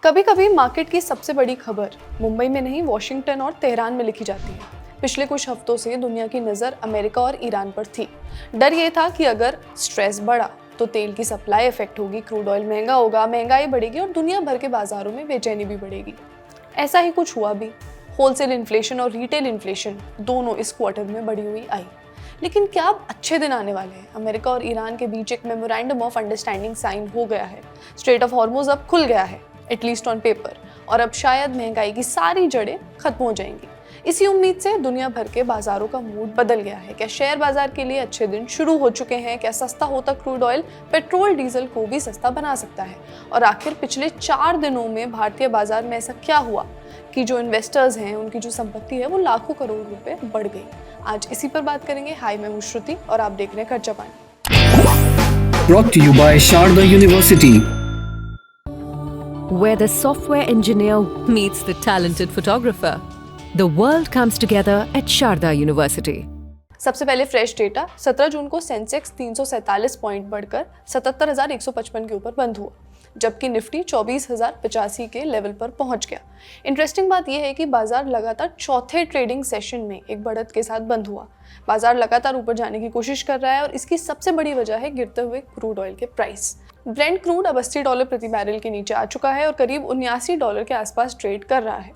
कभी कभी मार्केट की सबसे बड़ी खबर मुंबई में नहीं, वॉशिंगटन और तेहरान में लिखी जाती है। पिछले कुछ हफ्तों से दुनिया की नज़र अमेरिका और ईरान पर थी। डर ये था कि अगर स्ट्रेस बढ़ा तो तेल की सप्लाई इफेक्ट होगी, क्रूड ऑयल महंगा होगा, महंगाई बढ़ेगी और दुनिया भर के बाजारों में बेचैनी भी बढ़ेगी। ऐसा ही कुछ हुआ भी। होलसेल इन्फ्लेशन और रिटेल इन्फ्लेशन दोनों इस क्वार्टर में बढ़ी हुई आई। लेकिन क्या अब अच्छे दिन आने वाले हैं? अमेरिका और ईरान के बीच एक मेमोरेंडम ऑफ अंडरस्टैंडिंग साइन हो गया है। स्ट्रेट ऑफ हॉर्मुज अब खुल गया है, एटलीस्ट ऑन पेपर, और अब शायद महंगाई की सारी जड़ें खत्म हो जाएंगी। इसी उम्मीद से दुनिया भर के बाजारों का मूड बदल गया है। क्या शेयर बाजार के लिए अच्छे दिन शुरू हो चुके हैं? क्या सस्ता होता क्रूड ऑयल पेट्रोल डीजल को भी सस्ता बना सकता है? और आखिर पिछले 4 दिनों में भारतीय बाजार में ऐसा क्या हुआ कि जो इन्वेस्टर्स हैं उनकी जो संपत्ति है वो लाखों करोड़ रुपए बढ़ गई? आज इसी पर बात करेंगे। हाय, मैं हूं श्रुति और आप देख रहे हैं खर्चा पानी। Brought to you by Sharda University, where the software engineer meets the talented photographer. The world comes together at Sharda University. सबसे पहले फ्रेश डेटा। 17 जून को सेंसेक्स 347 पॉइंट बढ़कर 77,155 के ऊपर बंद हुआ, जबकि निफ्टी 24,085 के लेवल पर पहुंच गया। इंटरेस्टिंग बात यह है कि बाजार लगातार चौथे ट्रेडिंग सेशन में एक बढ़त के साथ बंद हुआ। बाजार लगातार ऊपर जाने की कोशिश कर रहा है और इसकी सबसे बड़ी वजह है गिरते हुए क्रूड ऑयल के प्राइस। ब्रेंट क्रूड अब $80 प्रति बैरल के नीचे आ चुका है और करीब $79 के आसपास ट्रेड कर रहा है।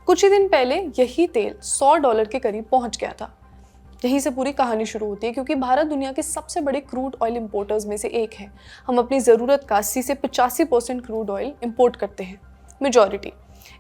कुछ ही दिन पहले यही तेल $100 के करीब पहुंच गया था। यहीं से पूरी कहानी शुरू होती है, क्योंकि भारत दुनिया के सबसे बड़े क्रूड ऑयल इंपोर्टर्स में से एक है। हम अपनी ज़रूरत का 80 से 85% क्रूड ऑयल इंपोर्ट करते हैं, मेजॉरिटी।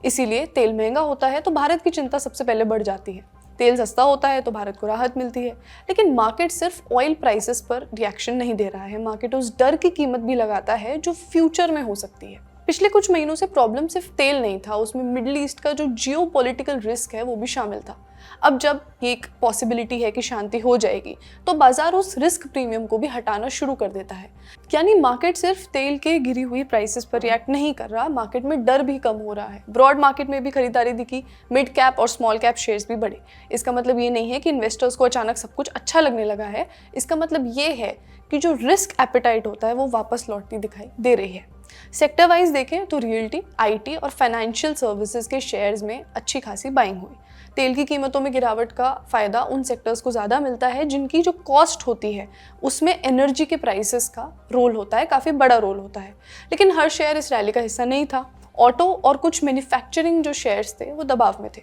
इसीलिए तेल महंगा होता है तो भारत की चिंता सबसे पहले बढ़ जाती है। तेल सस्ता होता है तो भारत को राहत मिलती है। लेकिन मार्केट सिर्फ ऑयल प्राइसेस पर रिएक्शन नहीं दे रहा है, मार्केट उस डर की कीमत भी लगाता है जो फ्यूचर में हो सकती है। पिछले कुछ महीनों से प्रॉब्लम सिर्फ तेल नहीं था, उसमें मिडिल ईस्ट का जो जियोपॉलिटिकल रिस्क है वो भी शामिल था। अब जब ये एक पॉसिबिलिटी है कि शांति हो जाएगी तो बाजार उस रिस्क प्रीमियम को भी हटाना शुरू कर देता है। यानी मार्केट सिर्फ तेल के गिरी हुई प्राइसेस पर रिएक्ट नहीं कर रहा, मार्केट में डर भी कम हो रहा है। ब्रॉड मार्केट में भी खरीदारी दिखी, मिड कैप और स्मॉल कैप शेयर्स भी बढ़े। इसका मतलब ये नहीं है कि इन्वेस्टर्स को अचानक सब कुछ अच्छा लगने लगा है। इसका मतलब ये है कि जो रिस्क एपेटाइट होता है वो वापस लौटती दिखाई दे रही है। सेक्टर वाइज देखें तो रियल्टी, आईटी और फाइनेंशियल सर्विसेज के शेयर्स में अच्छी खासी बाइंग हुई। तेल की कीमतों में गिरावट का फायदा उन सेक्टर्स को ज़्यादा मिलता है जिनकी जो कॉस्ट होती है उसमें एनर्जी के प्राइसेस का रोल होता है, काफ़ी बड़ा रोल होता है। लेकिन हर शेयर इस रैली का हिस्सा नहीं था। ऑटो और कुछ मैन्युफैक्चरिंग जो शेयर्स थे वो दबाव में थे।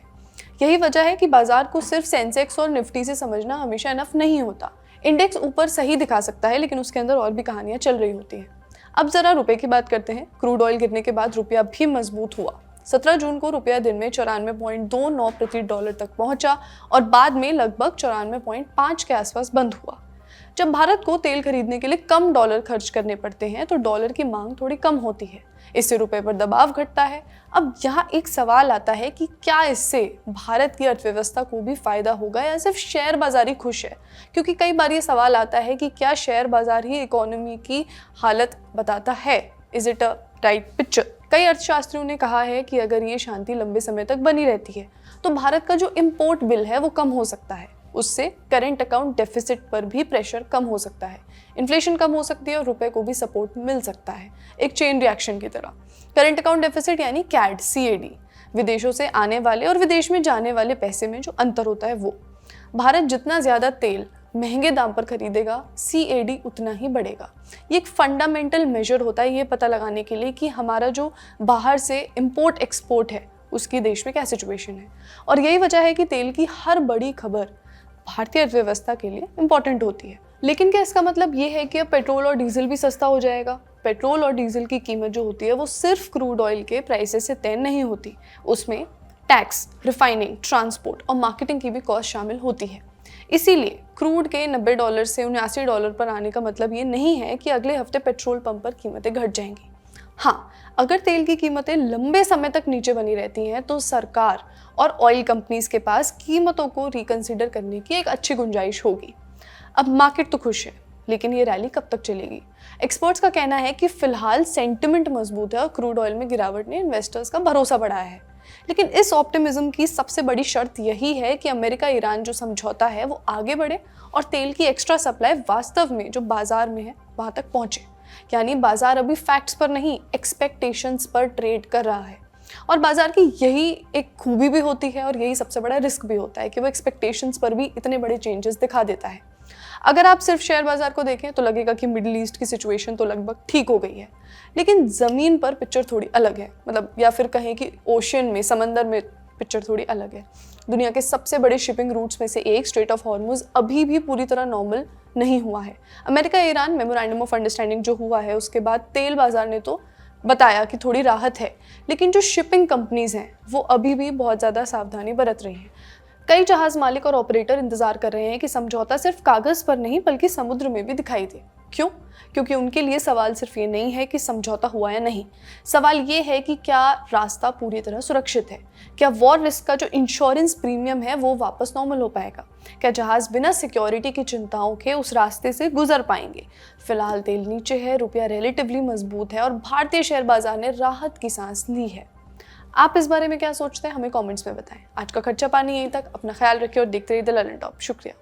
यही वजह है कि बाजार को सिर्फ सेंसेक्स और निफ्टी से समझना हमेशा इनफ नहीं होता। इंडेक्स ऊपर सही दिखा सकता है, लेकिन उसके अंदर और भी कहानियाँ चल रही होती हैं। अब जरा रुपए की बात करते हैं। क्रूड ऑयल गिरने के बाद रुपया भी मजबूत हुआ। 17 जून को रुपया दिन में 94.29 प्रति डॉलर तक पहुंचा और बाद में लगभग 94.5 के आसपास बंद हुआ। जब भारत को तेल खरीदने के लिए कम डॉलर खर्च करने पड़ते हैं तो डॉलर की मांग थोड़ी कम होती है, इससे रुपए पर दबाव घटता है। अब यहाँ एक सवाल आता है कि क्या इससे भारत की अर्थव्यवस्था को भी फायदा होगा या सिर्फ शेयर बाजार ही खुश है? क्योंकि कई बार ये सवाल आता है कि क्या शेयर बाजार ही इकोनॉमी की हालत बताता है? Is it a right picture? कई अर्थशास्त्रियों ने कहा है कि अगर ये शांति लंबे समय तक बनी रहती है तो भारत का जो इम्पोर्ट बिल है वो कम हो सकता है। उससे करेंट अकाउंट डेफिसिट पर भी प्रेशर कम हो सकता है, इन्फ्लेशन कम हो सकती है और रुपए को भी सपोर्ट मिल सकता है, एक चेन रिएक्शन की तरह। करेंट अकाउंट डेफिसिट यानी कैड, CAD, विदेशों से आने वाले और विदेश में जाने वाले पैसे में जो अंतर होता है वो। भारत जितना ज़्यादा तेल महंगे दाम पर खरीदेगा, CAD उतना ही बढ़ेगा। ये एक फंडामेंटल मेजर होता है ये पता लगाने के लिए कि हमारा जो बाहर से इम्पोर्ट एक्सपोर्ट है उसकी देश में क्या सिचुएशन है। और यही वजह है कि तेल की हर बड़ी खबर भारतीय अर्थव्यवस्था के लिए इम्पॉर्टेंट होती है। लेकिन क्या इसका मतलब ये है कि अब पेट्रोल और डीजल भी सस्ता हो जाएगा? पेट्रोल और डीजल की कीमत जो होती है वो सिर्फ क्रूड ऑयल के प्राइसेस से तय नहीं होती, उसमें टैक्स, रिफाइनिंग, ट्रांसपोर्ट और मार्केटिंग की भी कॉस्ट शामिल होती है। इसीलिए क्रूड के $90 से $79 पर आने का मतलब ये नहीं है कि अगले हफ्ते पेट्रोल पंप पर कीमतें घट जाएंगी। हाँ, अगर तेल की कीमतें लंबे समय तक नीचे बनी रहती हैं तो सरकार और ऑयल कंपनीज के पास कीमतों को रिकंसिडर करने की एक अच्छी गुंजाइश होगी। अब मार्केट तो खुश है, लेकिन ये रैली कब तक चलेगी? एक्सपर्ट्स का कहना है कि फिलहाल सेंटिमेंट मजबूत है और क्रूड ऑयल में गिरावट ने इन्वेस्टर्स का भरोसा बढ़ाया है। लेकिन इस ऑप्टिमिज्म की सबसे बड़ी शर्त यही है कि अमेरिका ईरान जो समझौता है वो आगे बढ़े और तेल की एक्स्ट्रा सप्लाई वास्तव में जो बाजार में है वहां तक पहुंचे। यानी बाजार अभी फैक्ट्स पर नहीं, एक्सपेक्टेशंस पर ट्रेड कर रहा है। और बाजार की यही एक खूबी भी होती है और यही सबसे बड़ा रिस्क भी होता है कि वो एक्सपेक्टेशंस पर भी इतने बड़े चेंजेस दिखा देता है। अगर आप सिर्फ शेयर बाजार को देखें तो लगेगा कि मिडिल ईस्ट की सिचुएशन तो लगभग ठीक हो गई है, लेकिन ज़मीन पर पिक्चर थोड़ी अलग है। मतलब या फिर कहें कि ओशन में, समंदर में पिक्चर थोड़ी अलग है। दुनिया के सबसे बड़े शिपिंग रूट्स में से एक स्ट्रेट ऑफ हॉर्मुज अभी भी पूरी तरह नॉर्मल नहीं हुआ है। America Iran memorandum of understanding जो हुआ है उसके बाद तेल बाजार ने तो बताया कि थोड़ी राहत है, लेकिन जो शिपिंग कंपनीज हैं वो अभी भी बहुत ज़्यादा सावधानी बरत रही हैं। कई जहाज़ मालिक और ऑपरेटर इंतजार कर रहे हैं कि समझौता सिर्फ कागज़ पर नहीं बल्कि समुद्र में भी दिखाई दे। क्यों? क्योंकि उनके लिए सवाल सिर्फ ये नहीं है कि समझौता हुआ या नहीं, सवाल ये है कि क्या रास्ता पूरी तरह सुरक्षित है, क्या वॉर रिस्क का जो इंश्योरेंस प्रीमियम है वो वापस नॉर्मल हो पाएगा, क्या जहाज़ बिना सिक्योरिटी की चिंताओं के उस रास्ते से गुजर पाएंगे। फिलहाल तेल नीचे है, रुपया रिलेटिवली मजबूत है और भारतीय शेयर बाजार ने राहत की सांस ली है। आप इस बारे में क्या सोचते हैं, हमें कमेंट्स में बताएं। आज का खर्चा पानी यहीं तक। अपना ख्याल रखिए और देखते रहिए द लर्निंग टॉप। शुक्रिया।